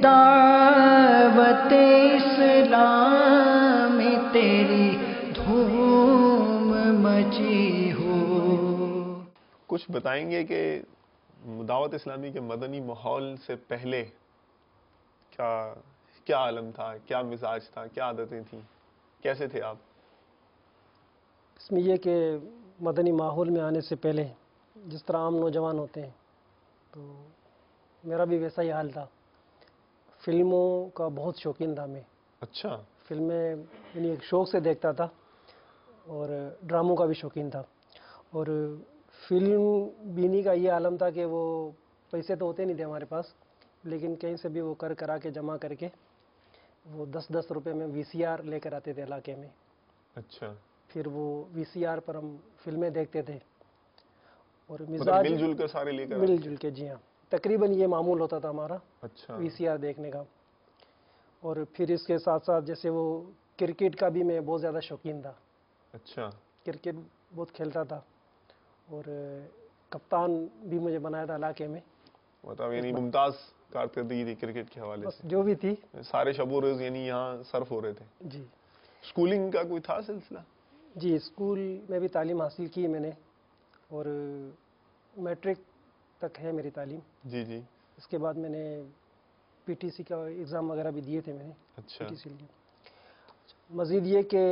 دعوت اسلام میں تیری دھوم مچی ہو۔ کچھ بتائیں گے کہ دعوت اسلامی کے مدنی ماحول سے پہلے کیا عالم تھا، کیا مزاج تھا، کیا عادتیں تھیں، کیسے تھے آپ؟ اس میں یہ کہ مدنی ماحول میں آنے سے پہلے جس طرح عام نوجوان ہوتے ہیں تو میرا بھی ویسا ہی حال تھا۔ فلموں کا بہت شوقین تھا میں۔ اچھا۔ فلمیں یعنی ایک شوق سے دیکھتا تھا اور ڈراموں کا بھی شوقین تھا، اور فلم بینی کا یہ عالم تھا کہ وہ پیسے تو ہوتے نہیں تھے ہمارے پاس، لیکن کہیں سے بھی وہ کرا کے جمع کر کے وہ 10 روپے میں VCR لے کر آتے تھے علاقے میں۔ اچھا۔ پھر وہ VCR پر ہم فلمیں دیکھتے تھے اور مطلب مل جل کر سارے لے کر مل جل کے، جی ہاں، تقریباً یہ معمول ہوتا تھا ہمارا اچھا VCR دیکھنے کا۔ اور پھر اس کے ساتھ ساتھ جیسے وہ کرکٹ کا بھی میں بہت زیادہ شوقین تھا۔ اچھا۔ کرکٹ بہت کھیلتا تھا اور کپتان بھی مجھے بنایا تھا علاقے میں۔ مطلب یعنی ممتاز کارکردگی تھی کرکٹ کے حوالے سے، جو بھی تھی سارے شب و روز یعنی یہاں صرف ہو رہے تھے۔ جی اسکولنگ کا کوئی تھا سلسلہ؟ جی، اسکول میں بھی تعلیم حاصل کی میں نے، اور میٹرک تک ہے میری تعلیم۔ جی جی۔ اس کے بعد میں نے PTC کا ایگزام وغیرہ بھی دیے تھے میں نے۔ اچھا۔ PTC لیے مزید یہ کہ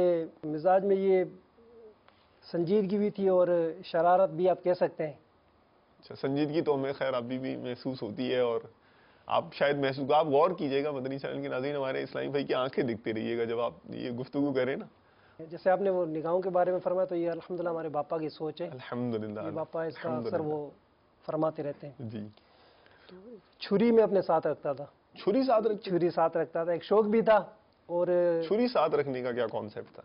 مزاج میں یہ سنجیدگی بھی تھی اور شرارت بھی آپ کہہ سکتے ہیں۔ اچھا، سنجیدگی تو ہمیں خیر ابھی بھی محسوس ہوتی ہے، اور آپ شاید آپ غور کیجئے گا مدنی چینل کے ناظرین، ہمارے اسلامی بھائی کی آنکھیں دیکھتے رہیے گا جب آپ یہ گفتگو کریں نا۔ جیسے آپ نے وہ نگاہوں کے بارے میں فرمایا تو یہ الحمدللہ ہمارے باپا کی سوچ ہے۔ الحمدللہ، یہ باپا اس کا اکثر وہ فرماتے رہتے ہیں۔ جی۔ چھری میں اپنے ساتھ رکھتا تھا۔ چھری ساتھ رکھتا تھا، ایک شوق بھی تھا۔ اور چھری ساتھ رکھنے کا کیا کانسیپٹ تھا؟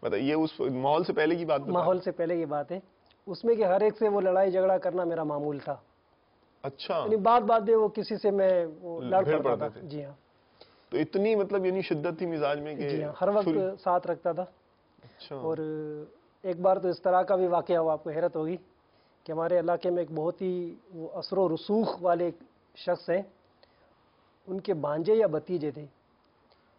مطلب یہ اس ماحول سے پہلے کی بات بتا؟ ماحول سے پہلے کی بات ہے، اس میں کہ ہر ایک سے وہ لڑائی جھگڑا کرنا میرا معمول تھا۔ اچھا، یعنی بات میں وہ کسی سے میں لڑ پڑتا تھا۔ جی ہاں۔ تو اتنی مطلب یعنی شدت تھی مزاج میں کہ جی ہاں، ہر وقت ساتھ رکھتا تھا۔ اچھا۔ اور ایک بار تو اس طرح کا بھی واقعہ ہوا، آپ کو حیرت ہوگی کہ ہمارے علاقے میں ایک بہت ہی وہ اثر و رسوخ والے ایک شخص ہیں، ان کے بھانجے یا بھتیجے تھے،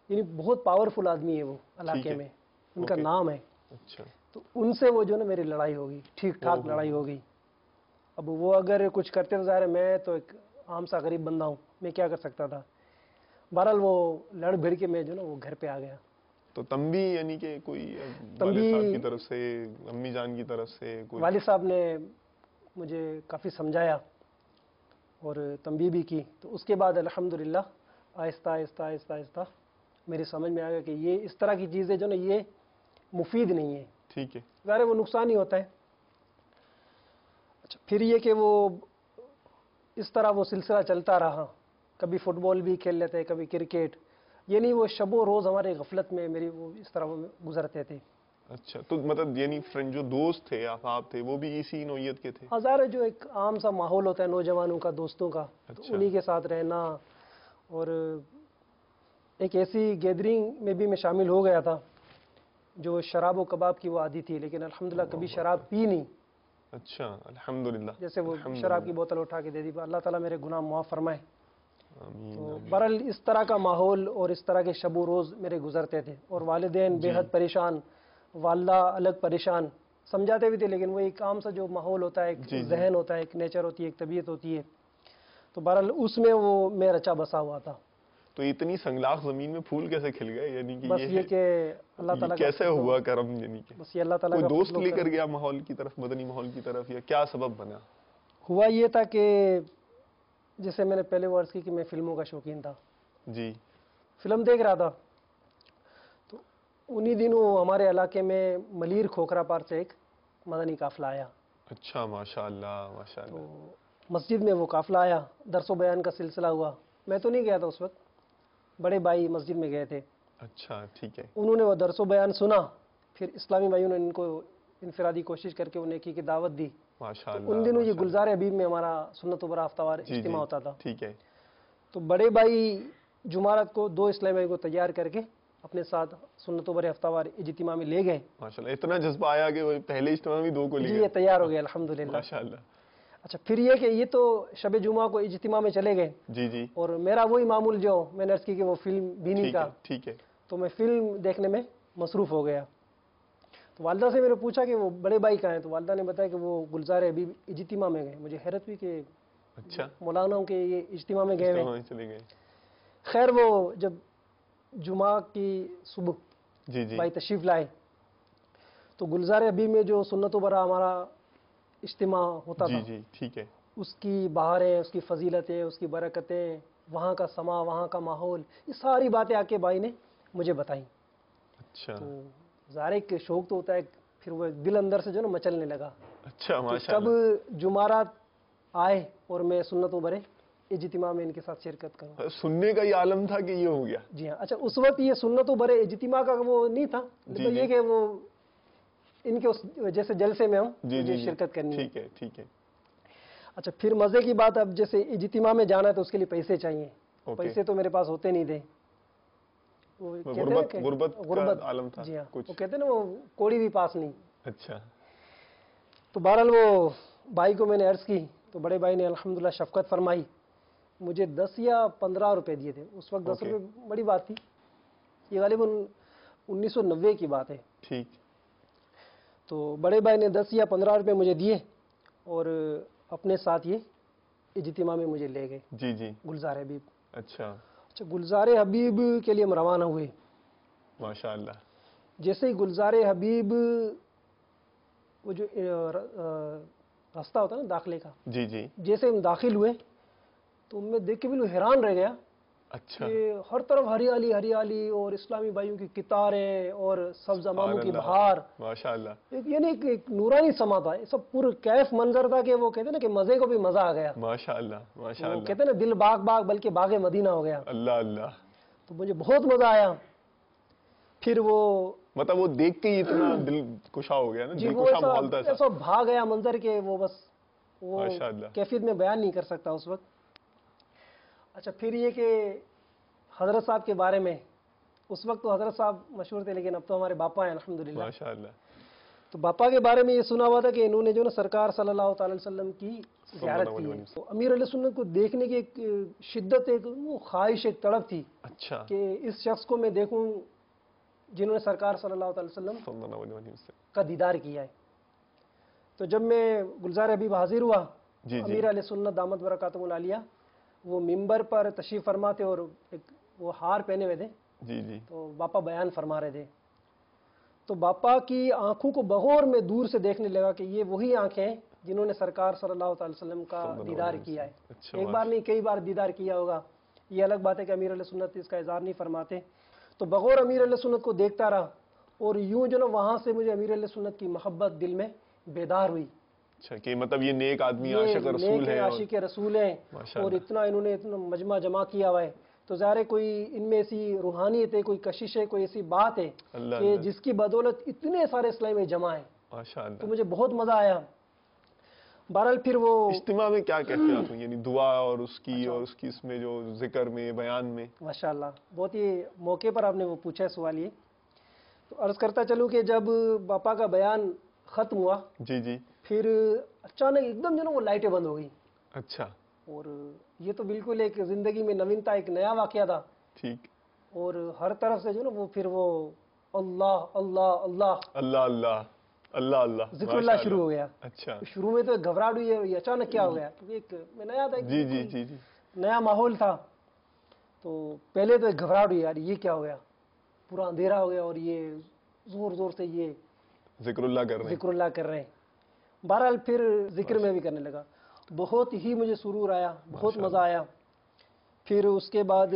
یعنی بہت پاورفل آدمی ہے وہ علاقے میں، ان کا نام ہے۔ اچھا۔ تو ان سے وہ جو نا میری لڑائی ہوگی، ٹھیک ٹھاک لڑائی ہوگی۔ اب وہ اگر کچھ کرتے تو ظاہر ہے میں تو ایک عام سا غریب بندہ ہوں، میں کیا کر سکتا تھا۔ بہرحال وہ لڑ بھڑ کے میں جو نا وہ گھر پہ آ گیا۔ تو تنبیہ یعنی کہ کوئی والد صاحب کی طرف سے، امی جان کی طرف سے کوئی؟ والد صاحب نے مجھے کافی سمجھایا اور تنبیہ بھی کی، تو اس کے بعد الحمدللہ آہستہ آہستہ آہستہ آہستہ میری سمجھ میں آ گیا کہ یہ اس طرح کی چیزیں جو نا یہ مفید نہیں ہے۔ ٹھیک ہے، ظاہر ہے وہ نقصان ہی ہوتا ہے۔ اچھا، پھر یہ کہ وہ اس طرح وہ سلسلہ چلتا رہا، کبھی فٹ بال بھی کھیل لیتے، کبھی کرکٹ، یعنی وہ شب و روز ہمارے غفلت میں میری وہ اس طرح گزرتے تھے۔ اچھا، تو مطلب یعنی فرینڈ جو دوست تھے احباب تھے وہ بھی اسی نوعیت کے تھے؟ ظاہر ہے جو ایک عام سا ماحول ہوتا ہے نوجوانوں کا، دوستوں کا، تو انہی کے ساتھ رہنا، اور ایک ایسی گیدرنگ میں بھی میں شامل ہو گیا تھا جو شراب و کباب کی وہ عادی تھی، لیکن الحمدللہ کبھی شراب پی نہیں۔ اچھا، الحمدللہ۔ جیسے وہ شراب کی بوتل اٹھا کے دے دی، اللہ تعالیٰ میرے گناہ معاف فرمائے۔ آمین۔ تو بہرحال اس طرح کا ماحول اور اس طرح کے شب و روز میرے گزرتے تھے، اور والدین بے حد پریشان، والدہ الگ پریشان، سمجھاتے بھی تھے، لیکن وہ ایک عام سا جو ماحول ہوتا ہے، ایک ذہن ہوتا ہے، ایک نیچر ہوتی ہے، ایک طبیعت ہوتی ہے، تو بہرحال اس میں وہ میں رچا بسا ہوا تھا۔ تو اتنی سنگلاخ زمین میں پھول کیسے کھل گئے؟ یعنی کہ بس یہ کہ اللہ تعالیٰ کیسے ہوا کرم؟ یعنی کہ بس یہ اللہ تعالیٰ کوئی کا دوست لے کر گیا ماحول کی طرف، مدنی ماحول کی طرف، یا کیا سبب بنا؟ ہوا یہ تھا کہ جیسے میں نے پہلے عرض کی کہ میں فلموں کا شوقین تھا۔ جی۔ فلم دیکھ رہا تھا تو انہی دنوں ہمارے علاقے میں ملیر کھوکھرا پار سے ایک مدنی قافلہ آیا۔ اچھا، ماشاء اللہ ماشاء اللہ۔ تو مسجد میں وہ قافلہ آیا، درس و بیان کا سلسلہ ہوا، میں تو نہیں گیا تھا اس وقت، بڑے بھائی مسجد میں گئے تھے۔ اچھا، ٹھیک ہے۔ انہوں نے وہ درس و بیان سنا، پھر اسلامی بھائیوں نے ان کو انفرادی کوشش کر کے انہیں نیکی کی دعوت دی۔ ماشاء تو اللہ۔ ان دنوں یہ گلزار حبیب میں ہمارا سنت و برا ہفتہ وار اجتماع ہوتا تھا۔ ٹھیک ہے۔ تو بڑے بھائی جمعرات کو 2 اسلامی بھائی کو تیار کر کے اپنے ساتھ سنت و برا ہفتہ وار اجتماع میں لے گئے۔ ماشاء اللہ، اتنا جذبہ آیا کہ وہ پہلے اجتماع میں 2 کو لے جی، گئے۔ یہ تیار ہو گیا الحمدللہ۔ ماشاء اللہ۔ اچھا پھر یہ کہ یہ تو شب جمعہ کو اجتماع میں چلے گئے جی جی اور میرا وہی معمول جو میں نے عرض کی کہ وہ فلم بینی ٹھیک کا، ہے ٹھیک ہے تو میں فلم دیکھنے میں مصروف ہو گیا. تو والدہ سے میں نے پوچھا کہ وہ بڑے بھائی کہاں ہیں، تو والدہ نے بتایا کہ وہ گلزار حبیب اجتماع میں گئے. مجھے حیرت ہوئی کہ اچھا مولاناؤں کے یہ اجتماع میں گئے ہوئے. اجتماع میں چلے گئے. خیر وہ جب جمعہ کی صبح جی جی بھائی تشریف لائے تو گلزار حبیب میں جو سنت و برا ہمارا اجتماع ہوتا جی تھا، جی ٹھیک ہے. اس کی بہاریں، اس کی فضیلتیں، اس کی برکتیں، وہاں کا سما، وہاں کا ماحول، یہ ساری باتیں آ کے بھائی نے مجھے بتائیں. اچھا تو ظاہر ہے کہ شوق تو ہوتا ہے، پھر وہ دل اندر سے جو نا مچلنے لگا اچھا کہ ماشاء کب اللہ. جمعرات آئے اور میں سنت و برے اجتماع میں ان کے ساتھ شرکت کروں. سننے کا یہ عالم تھا کہ یہ ہو گیا. جی ہاں. اچھا اس وقت یہ سنت و برے اجتماع کا وہ نہیں تھا، جی یہ جی کہ وہ ان کے اس جیسے جلسے میں ہوں جی مجھے جی جی شرکت کرنی ہے. ٹھیک ہے ٹھیک ہے. اچھا پھر مزے کی بات، اب جیسے اجتماع میں جانا ہے تو اس کے لیے پیسے چاہیے. اوکے. پیسے تو میرے پاس ہوتے نہیں تھے. وہ کہتے ہیں نا غربت کہ غربت کا غربت، عالم تھا جی ہاں، کچھ. وہ کہتے ہیں نا وہ کوڑی بھی پاس نہیں. اچھا تو بہرحال وہ بھائی کو میں نے عرض کی تو بڑے بھائی نے الحمدللہ شفقت فرمائی، مجھے 10 یا 15 روپے دیے تھے. اس وقت 10 اوکے. روپے بڑی بات تھی. یہ غالباً 1990 کی بات ہے. ٹھیک. تو بڑے بھائی نے 10 یا 15 روپے مجھے دیے اور اپنے ساتھ یہ اجتماع میں مجھے لے گئے جی جی گلزار حبیب. اچھا اچھا گلزار حبیب کے لیے ہم روانہ ہوئے. ماشاء اللہ. جیسے ہی گلزار حبیب وہ جو راستہ ہوتا ہے نا داخلے کا، جی جی جیسے ہم داخل ہوئے تو میں دیکھ کے بالکل حیران رہ گیا اچھا کہ ہر طرف ہریالی ہریالی اور اسلامی بھائیوں کی قطاریں اور سبز اماموں سبحان کی اللہ بہار. ماشاء اللہ. یعنی ایک نورانی سما تھا. یہ سب پورا کیف منظر تھا کہ وہ کہتے ہیں نا کہ مزے کو بھی مزہ آ گیا. ماشاء اللہ ماشاء وہ اللہ. کہتے ہیں نا دل باغ باغ بلکہ باغ مدینہ ہو گیا. اللہ اللہ. تو مجھے بہت مزہ آیا. پھر وہ مطلب وہ دیکھ کے ہی اتنا دل کشا ہو گیا نا. جی دل وہ کشا ماحول تھا ایسا. ایسا بھا گیا منظر کے وہ بس وہ ماشاء اللہ. کیفیت میں بیان نہیں کر سکتا اس وقت. اچھا پھر یہ کہ حضرت صاحب کے بارے میں، اس وقت تو حضرت صاحب مشہور تھے لیکن اب تو ہمارے باپا ہیں الحمدللہ. ماشاء اللہ. تو باپا کے بارے میں یہ سنا ہوا تھا کہ انہوں نے جو نا سرکار صلی اللہ تعالی وسلم کی زیارت صلی اللہ کی علیہ ہے. وسلم. تو امیر علیہ سنت کو دیکھنے کی ایک شدت، ایک وہ خواہش، ایک تڑپ تھی اچھا کہ اس شخص کو میں دیکھوں جنہوں نے سرکار صلی اللہ تعالی وسلم صلی اللہ علیہ وسلم. کا دیدار کیا ہے. تو جب میں گلزار حبیب حاضر ہوا جی جی امیر علیہ سنت دامت برکاتہم العالیہ وہ ممبر پر تشریف فرما تھے اور ایک وہ ہار پہنے ہوئے تھے. جی جی تو باپا بیان فرما رہے تھے. تو باپا کی آنکھوں کو بغور میں دور سے دیکھنے لگا کہ یہ وہی آنکھیں ہیں جنہوں نے سرکار صلی اللہ تعالی وسلم کا صلی اللہ علیہ دیدار وسلم. کیا ہے. اچھا ایک بار نہیں کئی بار دیدار کیا ہوگا. یہ الگ بات ہے کہ امیر علیہ سنت اس کا اظہار نہیں فرماتے. تو بغور امیر علیہ سنت کو دیکھتا رہا اور یوں جو نا وہاں سے مجھے امیر علیہ سنت کی محبت دل میں بیدار ہوئی. اچھا کہ مطلب یہ نیک آدمی یہ عاشق رسول نیک ہیں اور عاشق رسول ہیں ماشاء اور اللہ. انہوں نے اتنا مجمع جمع کیا ہوا ہے. تو ظاہر ہے کوئی ان میں ایسی روحانیت ہے، کوئی کشش ہے، کوئی ایسی بات ہے اللہ کہ اللہ. جس کی بدولت اتنے سارے اسلام میں جمع ہیں. ماشاء تو اللہ. مجھے بہت مزہ آیا. بہرحال پھر وہ اجتماع میں کیا کیفیات ہوئی، یعنی دعا اور اس کی اچھا. اور اس کی اس میں جو ذکر میں بیان میں. ماشاء اللہ بہت ہی موقع پر آپ نے وہ پوچھا ہے سوال. یہ تو عرض کرتا چلوں کہ جب باپا کا بیان ختم ہوا جی جی پھر اچانک ایک دم جو نا وہ لائٹیں بند ہو گئی. اچھا اور یہ تو بالکل ایک زندگی میں نوینتا، ایک نیا واقعہ تھا. ٹھیک. اور ہر طرف سے جو نا وہ پھر وہ اللہ اللہ اللہ اللہ اللہ اللہ اللہ ذکر اللہ ماشاء شروع ہو گیا. اچھا شروع میں تو ایک گھبراہٹ ہوئی ہے، یہ اچانک کیا ہو گیا کیونکہ ایک میں نیا تھا، ایک جی جی بالکل جی جی نیا ماحول تھا. تو پہلے تو ایک گھبراہٹ ہوئی، یار یہ کیا ہو گیا، پورا اندھیرا ہو گیا اور یہ زور زور سے یہ ذکر اللہ کر رہے ہیں. ذکر اللہ کر رہے ہیں. بہرحال پھر ذکر میں بھی کرنے لگا. بہت ہی مجھے سرور آیا، بہت ماشاء مزہ آیا. پھر اس کے بعد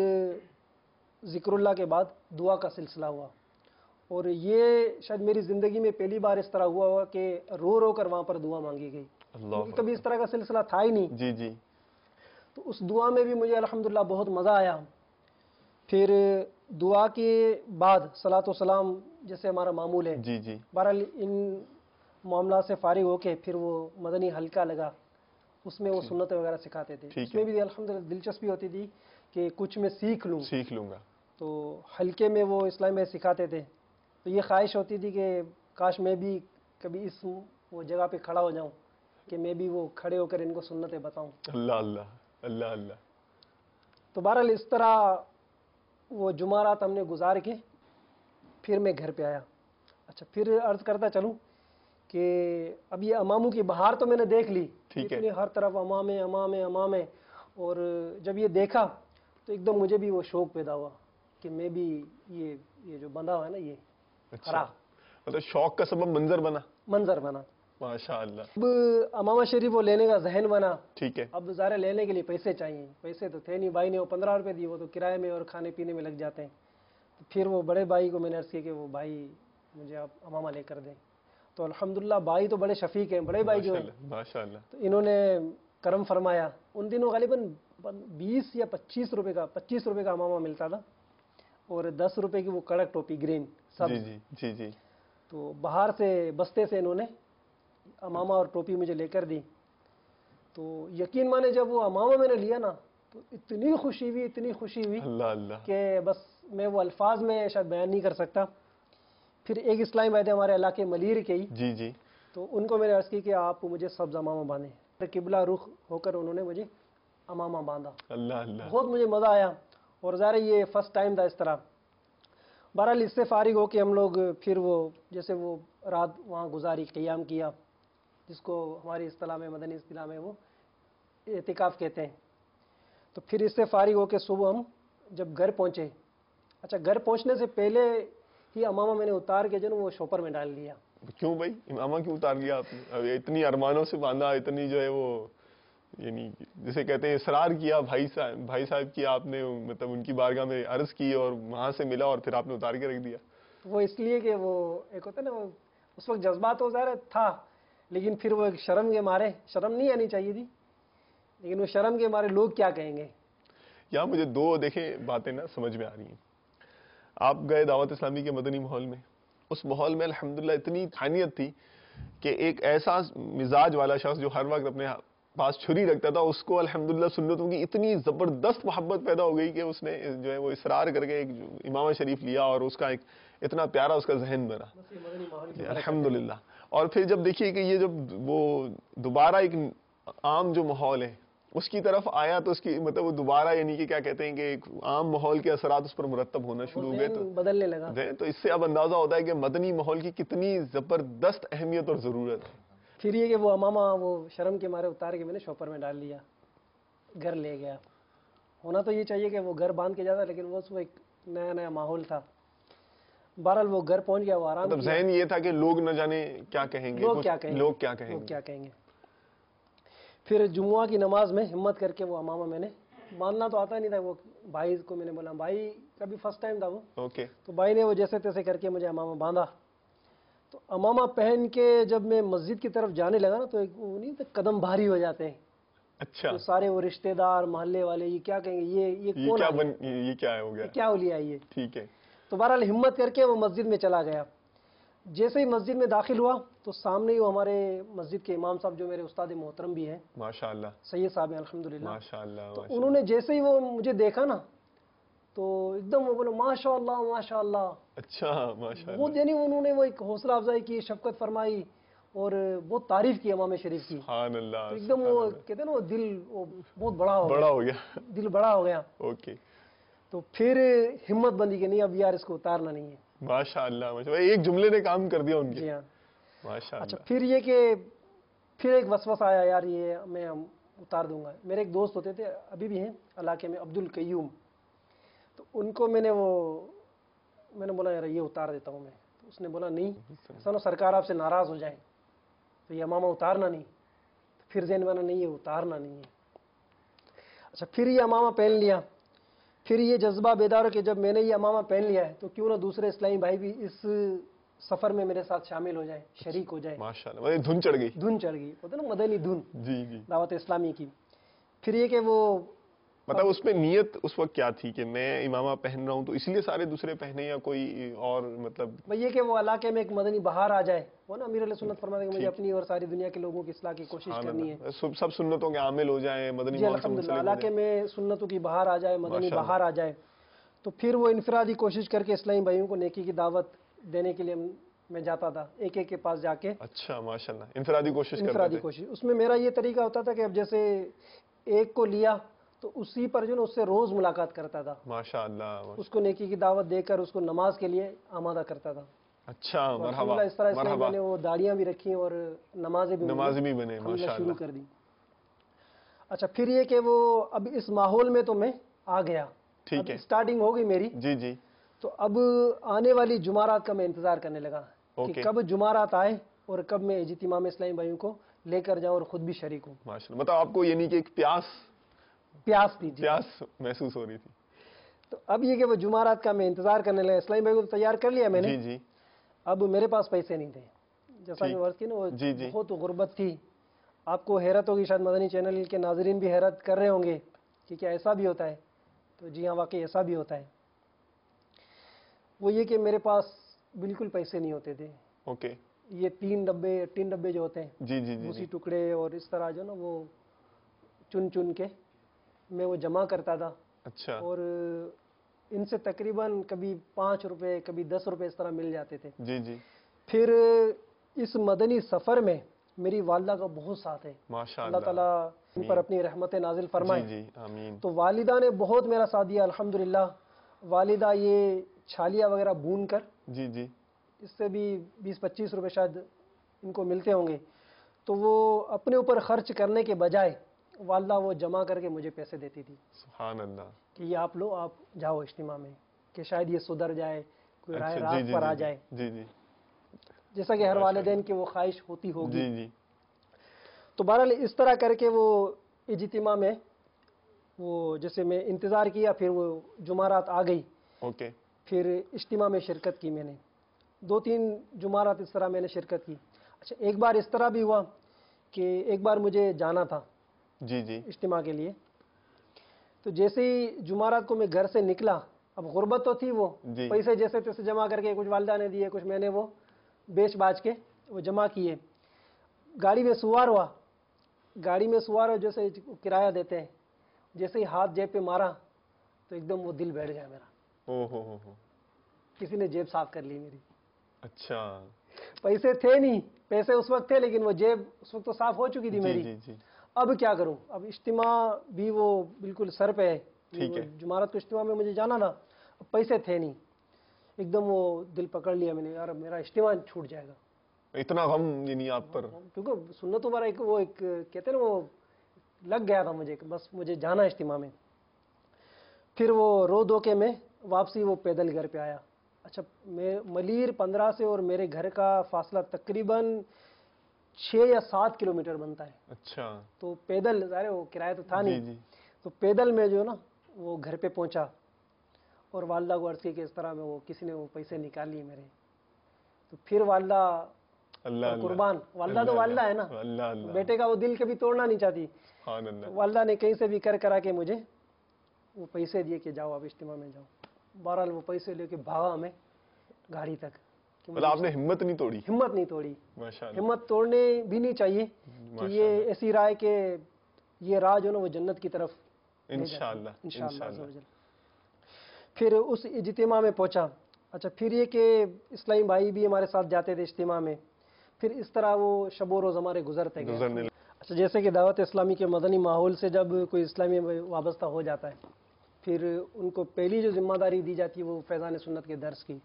ذکر اللہ کے بعد دعا کا سلسلہ ہوا اور یہ شاید میری زندگی میں پہلی بار اس طرح ہوا ہوا کہ رو رو کر وہاں پر دعا مانگی گئی. اللہ کیونکہ کبھی اس طرح کا سلسلہ تھا ہی نہیں. جی جی تو اس دعا میں بھی مجھے الحمدللہ بہت مزہ آیا. پھر دعا کے بعد صلاۃ و سلام جیسے ہمارا معمول ہے. جی جی بہرحال ان معاملات سے فارغ ہو کے پھر وہ مدنی حلقہ لگا، اس میں وہ سنت وغیرہ سکھاتے تھے. ٹھیک اس میں بھی الحمدللہ دلچسپی ہوتی تھی کہ کچھ میں سیکھ لوں. سیکھ لوں گا. تو حلقے میں وہ اسلام میں سکھاتے تھے. تو یہ خواہش ہوتی تھی کہ کاش میں بھی کبھی اس وہ جگہ پہ کھڑا ہو جاؤں کہ میں بھی وہ کھڑے ہو کر ان کو سنتیں بتاؤں. اللہ اللہ اللہ اللہ. تو بہرحال اس طرح وہ جمعرات ہم نے گزار کے پھر میں گھر پہ آیا. اچھا پھر عرض کرتا چلوں کہ اب یہ اماموں کی بہار تو میں نے دیکھ لی, ٹھیک ہے. اتنی ہر طرف امامے امامے امامے, اور جب یہ دیکھا تو ایک دم مجھے بھی وہ شوق پیدا ہوا کہ میں بھی یہ جو بندھا ہوا ہے نا یہ اچھا, مطلب شوق کا سبب منظر بنا. ماشاء اللہ. اب امامہ شریف وہ لینے کا ذہن بنا. ٹھیک ہے. اب ظاہر لینے کے لیے پیسے چاہیے, پیسے تو تھے نہیں, بھائی نے وہ 15 روپے دی, وہ تو کرائے میں اور کھانے پینے میں لگ جاتے ہیں. تو پھر وہ بڑے بھائی کو میں نے عرض کیا کہ وہ بھائی مجھے آپ امامہ لے کر دیں. تو الحمدللہ بھائی تو بڑے شفیق ہیں, بڑے بھائی جو ہیں, ماشاء اللہ. تو انہوں نے کرم فرمایا. ان دنوں غالباً 20 یا 25 روپے کا امامہ ملتا تھا, اور 10 روپے کی وہ کڑک ٹوپی گرین سب. جی جی جی جی. تو باہر سے بستے سے انہوں نے امامہ اور ٹوپی مجھے لے کر دی. تو یقین مانے جب وہ امامہ میں نے لیا نا تو اتنی خوشی ہوئی اللہ اللہ. کہ بس میں وہ الفاظ میں شاید بیان نہیں کر سکتا. پھر ایک اسلامی بھائی تھے ہمارے علاقے ملیر کے ہی, جی جی. تو ان کو میں نے عرض کی کہ آپ مجھے سبز امامہ باندھیں. قبلہ رخ ہو کر انہوں نے مجھے امامہ باندھا. اللہ اللہ. بہت مجھے مزہ آیا, اور ظاہر یہ فرسٹ ٹائم تھا اس طرح. بہرحال اس سے فارغ ہو کے ہم لوگ پھر وہ جیسے وہ رات وہاں گزاری, قیام کیا, جس کو ہماری اصطلاح میں مدنی اصطلاح میں وہ اعتکاف کہتے ہیں. تو پھر اس سے فارغ ہو کے صبح ہم جب گھر پہنچے, اچھا گھر پہنچنے سے پہلے ہی امامہ میں نے اتار کے جو نا وہ شوپر میں ڈال لیا. کیوں بھائی امامہ کیوں اتار لیا آپ نے؟ اب اتنی ارمانوں سے باندھا, اتنی جو ہے وہ یعنی جسے کہتے ہیں اصرار کیا بھائی صاحب کی آپ نے, مطلب ان کی بارگاہ میں عرض کی اور وہاں سے ملا اور پھر آپ نے اتار کے رکھ دیا. وہ اس لیے کہ وہ ایک ہوتا ہے نا, وہ اس وقت جذبات تو ظاہر تھا, لیکن پھر وہ ایک شرم کے مارے, شرم نہیں آنی چاہیے تھی, لیکن وہ شرم کے مارے لوگ کیا کہیں گے. یہاں مجھے دو دیکھیں باتیں نا سمجھ میں آ رہی ہیں. آپ گئے دعوت اسلامی کے مدنی ماحول میں, اس ماحول میں الحمدللہ اتنی روحانیت تھی کہ ایک ایسا مزاج والا شخص جو ہر وقت اپنے پاس چھری رکھتا تھا, اس کو الحمدللہ سنتوں کی اتنی زبردست محبت پیدا ہو گئی کہ اس نے جو ہے وہ اصرار کر کے ایک امامہ شریف لیا, اور اس کا ایک اتنا پیارا اس کا ذہن بنا. الحمدللہ. اور پھر جب دیکھیے کہ یہ جب وہ دوبارہ ایک عام جو ماحول ہے اس کی طرف آیا, تو اس کی مطلب وہ دوبارہ یعنی کہ کیا کہتے ہیں کہ ایک عام ماحول کے اثرات اس پر مرتب ہونا شروع ہو گئے, تو بدلنے لگا. تو اس سے اب اندازہ ہوتا ہے کہ مدنی ماحول کی کتنی زبردست اہمیت اور ضرورت ہے. پھر یہ کہ وہ امامہ وہ شرم کے مارے اتار کے میں نے شوپر میں ڈال لیا, گھر لے گیا. ہونا تو یہ چاہیے کہ وہ گھر باندھ کے جاتا, لیکن وہ اس میں ایک نیا ماحول تھا. بہرحال وہ گھر پہنچ گیا, وہ آرام مطلب ذہن یہ تھا کہ لوگ نہ جانے کیا کہیں گے, لوگ کیا کہیں گے. پھر جمعہ کی نماز میں ہمت کر کے وہ امامہ میں نے باندھنا تو آتا نہیں تھا. وہ بھائی کو میں نے بولا, بھائی کا بھی فرسٹ ٹائم تھا وہ, اوکے. تو بھائی نے وہ جیسے تیسے کر کے مجھے امامہ باندھا. تو امامہ پہن کے جب میں مسجد کی طرف جانے لگا نا, تو ایک وہ نہیں تو قدم بھاری ہو جاتے ہیں. اچھا. تو سارے وہ رشتہ دار محلے والے یہ کیا کہیں گے, یہ کون آ گیا, یہ کیا ہو گیا, کیا ہو لیا یہ. ٹھیک ہے. تو بہرحال ہمت کر کے وہ مسجد میں چلا گیا. جیسے ہی مسجد میں داخل ہوا تو سامنے ہی وہ ہمارے مسجد کے امام صاحب جو میرے استاد محترم بھی ہیں, ماشاءاللہ, سید صاحب ہیں الحمدللہ, ماشاءاللہ. تو انہوں نے جیسے ہی وہ مجھے دیکھا نا تو ایک دم وہ بولے ماشاءاللہ ماشاءاللہ. اچھا ماشاءاللہ. بہت یعنی انہوں نے وہ ایک حوصلہ افزائی کی, شفقت فرمائی اور بہت تعریف کی امام شریف کی. سبحان اللہ. تو ایک دم وہ کہتے ہیں نا وہ دل وہ بہت بڑا ہو گیا, دل بڑا ہو گیا. اوکے. تو پھر ہمت بندی کہ نہیں اب یار اس کو اتارنا نہیں ہے. ماشاءاللہ ماشاءاللہ, ایک جملے نے کام کر دیا ان کے. جی ہاں. ماشاءاللہ. اچھا پھر یہ کہ پھر ایک وسوسہ آیا, یار یہ میں اتار دوں گا. میرے ایک دوست ہوتے تھے, ابھی بھی ہیں علاقے میں, عبد القیوم, تو ان کو میں نے بولا یار یہ اتار دیتا ہوں میں. تو اس نے بولا نہیں, سنو سرکار آپ سے ناراض ہو جائیں, تو یہ امامہ اتارنا نہیں. تو پھر ذہن بنا نہیں, یہ اتارنا نہیں ہے. اچھا پھر یہ امامہ پہن لیا. پھر یہ جذبہ بیدار ہو کہ جب میں نے یہ امامہ پہن لیا ہے تو کیوں نہ دوسرے اسلامی بھائی بھی اس سفر میں میرے ساتھ شامل ہو جائیں, شریک ہو جائیں. ماشاءاللہ, دھن چڑھ گئی. ہوتا نا مدنی دھن. جی جی. دعوت اسلامی کی. پھر یہ کہ وہ مطلب اس میں نیت اس وقت کیا تھی کہ میں امامہ پہن رہا ہوں تو اس لیے سارے دوسرے پہنے, یا کوئی اور مطلب یہ کہ وہ علاقے میں ایک مدنی بہار آ جائے, وہ نا امیر علیہ سنت فرماتے ہیں کہ مجھے اپنی اور ساری دنیا کے لوگوں کی اصلاح کی کوشش کرنی ہے, سب سنتوں کے عامل ہو جائیں, مدنی جی الحمدللہ علاقے میں سنتوں کی بہار آ جائے, مدنی بہار آ جائے. تو پھر وہ انفرادی کوشش کر کے اسلامی بھائیوں کو نیکی کی دعوت دینے کے لیے میں جاتا تھا ایک ایک کے پاس جا کے اچھا ماشاءاللہ انفرادی کوشش کرتے انفرادی تھے. کوشش. اس میں میرا یہ طریقہ ہوتا تھا کہ اب جیسے ایک کو لیا تو اسی پر جو نا اس سے روز ملاقات کرتا تھا, ماشاءاللہ. اس کو نیکی کی دعوت دے کر اس کو نماز کے لیے آمادہ کرتا تھا. اچھا مرحبا الحمدللہ اس طرح اس میں مرحبا. میں نے وہ داڑیاں بھی رکھی اور نمازیں بھی نمازی بھی بنے الحمدللہ شروع ماشاءاللہ. کر دی. اچھا پھر یہ کہ وہ اب اس ماحول میں تو میں آ گیا, ٹھیک ہے. اسٹارٹنگ ہو گئی میری, جی جی. تو اب آنے والی جمعرات کا میں انتظار کرنے لگا کہ اوکے. کب جمعرات آئے اور کب میں اجتماع میں اسلامی بھائیوں کو لے کر جاؤں اور خود بھی شریک ہوں. ماشاءاللہ. مطلب آپ کو یعنی کہ ایک پیاس تھی جی. پیاس محسوس ہو رہی تھی. تو اب یہ کہ وہ جمعرات کا میں انتظار کرنے لگا. اسلامی بھائی کو تیار کر لیا میں نے. جی جی. اب میرے پاس پیسے نہیں تھے, جیسا کہ ٹھیک. عرض کی نا وہ جی جی. بہت غربت تھی. آپ کو حیرت ہوگی, شاید مدنی چینل کے ناظرین بھی حیرت کر رہے ہوں گے کہ کیا ایسا بھی ہوتا ہے. تو جی ہاں واقعی ایسا بھی ہوتا ہے. وہ یہ کہ میرے پاس بالکل پیسے نہیں ہوتے تھے. اوکے. یہ ٹین ڈبے جو ہوتے ہیں جی جی جی اسی جی. ٹکڑے اور اس طرح جو نا وہ چن کے میں وہ جمع کرتا تھا. اچھا. اور ان سے تقریباً کبھی 5 روپے کبھی 10 روپے اس طرح مل جاتے تھے. جی جی. پھر اس مدنی سفر میں میری والدہ کا بہت ساتھ ہے. ماشاءاللہ. اللہ تعالیٰ ان پر اپنی رحمت نازل فرمائے. جی جی آمین. تو والدہ نے بہت میرا ساتھ دیا الحمدللہ. والدہ یہ چھالیاں وغیرہ بون کر, جی جی. اس سے بھی 20-25 روپے شاید ان کو ملتے ہوں گے, تو وہ اپنے اوپر خرچ کرنے کے بجائے والدہ وہ جمع کر کے مجھے پیسے دیتی تھی سبحان اللہ. کہ یہ آپ لو, آپ جاؤ اجتماع میں, کہ شاید یہ سدھر جائے, کوئی راہ اچھا. جی راست جی پر آ جی جائے, جی جی. جیسا کہ ہر والدین کی وہ خواہش ہوتی ہوگی. جی جی. تو بہرحال اس طرح کر کے وہ اجتماع میں وہ جیسے میں انتظار کیا, پھر وہ جمعرات آ گئی. اوکے. پھر اجتماع میں شرکت کی میں نے 2-3 جمعرات اس طرح میں نے شرکت کی. اچھا ایک بار اس طرح بھی ہوا کہ ایک بار مجھے جانا تھا جی جی. اجتماع کے لیے. تو جیسے ہی جمعرات کو میں گھر سے نکلا, اب غربت تو تھی, وہ جی. پیسے جیسے تیسے جمع کر کے, کچھ والدہ نے دیے, کچھ میں نے وہ بیچ باچ کے وہ جمع کیے. گاڑی میں سوار ہوا, جیسے کرایہ دیتے ہیں, جیسے ہی ہاتھ جیب پہ مارا تو ایک دم وہ دل بیٹھ گیا میرا. او ہو. کسی نے جیب صاف کر لی میری. اچھا. پیسے تھے نہیں, پیسے اس وقت تھے لیکن وہ جیب اس وقت تو صاف ہو چکی تھی جی میری. جی جی. اب کیا کروں, اب اجتماع بھی وہ بالکل سر پہ ہے. ٹھیک ہے. جمعرات کو اجتماع میں مجھے جانا تھا, اب پیسے تھے نہیں. ایک دم وہ دل پکڑ لیا میں نے, یار میرا اجتماع چھوٹ جائے گا. اتنا غم یعنی آپ پر. کیونکہ سنتوں پر وہ ایک کہتے ہیں نا, وہ لگ گیا تھا مجھے کہ بس مجھے جانا ہے اجتماع میں. پھر وہ رو دو کے میں واپسی وہ پیدل گھر پہ آیا. اچھا ملیر 15 سے اور میرے گھر کا فاصلہ تقریباً 6 یا 7 کلومیٹر بنتا ہے. اچھا. تو پیدل, ظاہر وہ کرایہ تو تھا جی نہیں, جی. تو پیدل میں جو نا وہ گھر پہ پہنچا اور والدہ کو عرض کی کہ اس طرح میں وہ کسی نے وہ پیسے نکال لیے میرے. تو پھر والدہ اللہ اور اللہ. قربان, والدہ تو والدہ ہے نا, اللہ اللہ. بیٹے کا وہ دل کبھی توڑنا نہیں چاہتی. سبحان اللہ. والدہ نے کہیں سے بھی کرا کے مجھے وہ پیسے دیے کہ جاؤ آپ اجتماع میں جاؤ. بہرحال وہ پیسے لے کے بھاگا میں گاڑی تک. مطلب آپ نے ہمت نہیں توڑی. ہمت نہیں توڑی. ماشاءاللہ. ہمت توڑنے بھی نہیں چاہیے کہ یہ ایسی رائے کہ یہ راہ جو نا وہ جنت کی طرف انشاءاللہ. انشاءاللہ. پھر اس اجتماع میں پہنچا. اچھا پھر یہ کہ اسلامی بھائی بھی ہمارے ساتھ جاتے تھے اجتماع میں. پھر اس طرح وہ شب و روز ہمارے گزرتے گئے. اچھا جیسے کہ دعوت اسلامی کے مدنی ماحول سے جب کوئی اسلامی وابستہ ہو جاتا ہے, پھر ان کو پہلی جو ذمہ داری دی جاتی ہے وہ فیضان سنت کے درس کی.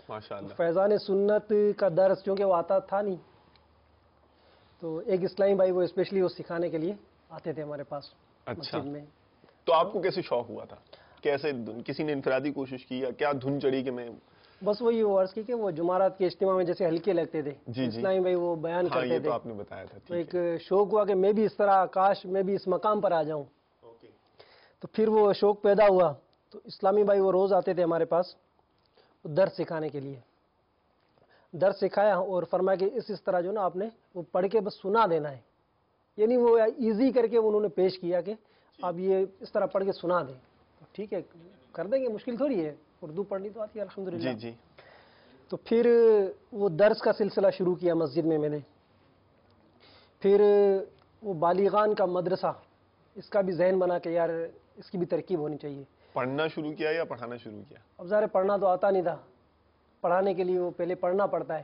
ماشاءاللہ. فیضان سنت کا درس کیونکہ وہ آتا تھا نہیں, تو ایک اسلامی بھائی وہ اسپیشلی وہ سکھانے کے لیے آتے تھے ہمارے پاس اچھا. مسجد میں. تو آپ کو کیسے شوق ہوا تھا, کیسے کسی نے انفرادی کوشش کی یا کیا دھن چڑھی کہ میں. بس وہی وہ عرض کی کہ وہ جمعرات کے اجتماع میں جیسے ہلکے لگتے تھے, جی جی. اسلامی بھائی وہ بیان ہاں کرتے یہ تھے, تو آپ نے بتایا تھا. تو ایک شوق ہوا کہ میں بھی اس طرح, کاش میں بھی اس مقام پر آ جاؤں. تو پھر وہ شوق پیدا ہوا. تو اسلامی بھائی وہ روز آتے تھے ہمارے پاس درس سکھانے کے لیے. درس سکھایا اور فرمایا کہ اس طرح جو نا آپ نے وہ پڑھ کے بس سنا دینا ہے. یعنی وہ ایزی کر کے انہوں نے پیش کیا کہ آپ یہ اس طرح پڑھ کے سنا دیں. ٹھیک ہے کر دیں گے, مشکل تھوڑی ہے, اردو پڑھنی تو آتی ہے الحمدللہ. جی جی. تو پھر وہ درس کا سلسلہ شروع کیا مسجد میں نے. پھر وہ بالغان کا مدرسہ, اس کا بھی ذہن بنا کہ یار اس کی بھی ترکیب ہونی چاہیے. پڑھنا شروع کیا یا پڑھانا شروع کیا؟ اب ظاہر پڑھنا تو آتا نہیں تھا, پڑھانے کے لیے وہ پہلے پڑھنا پڑتا ہے.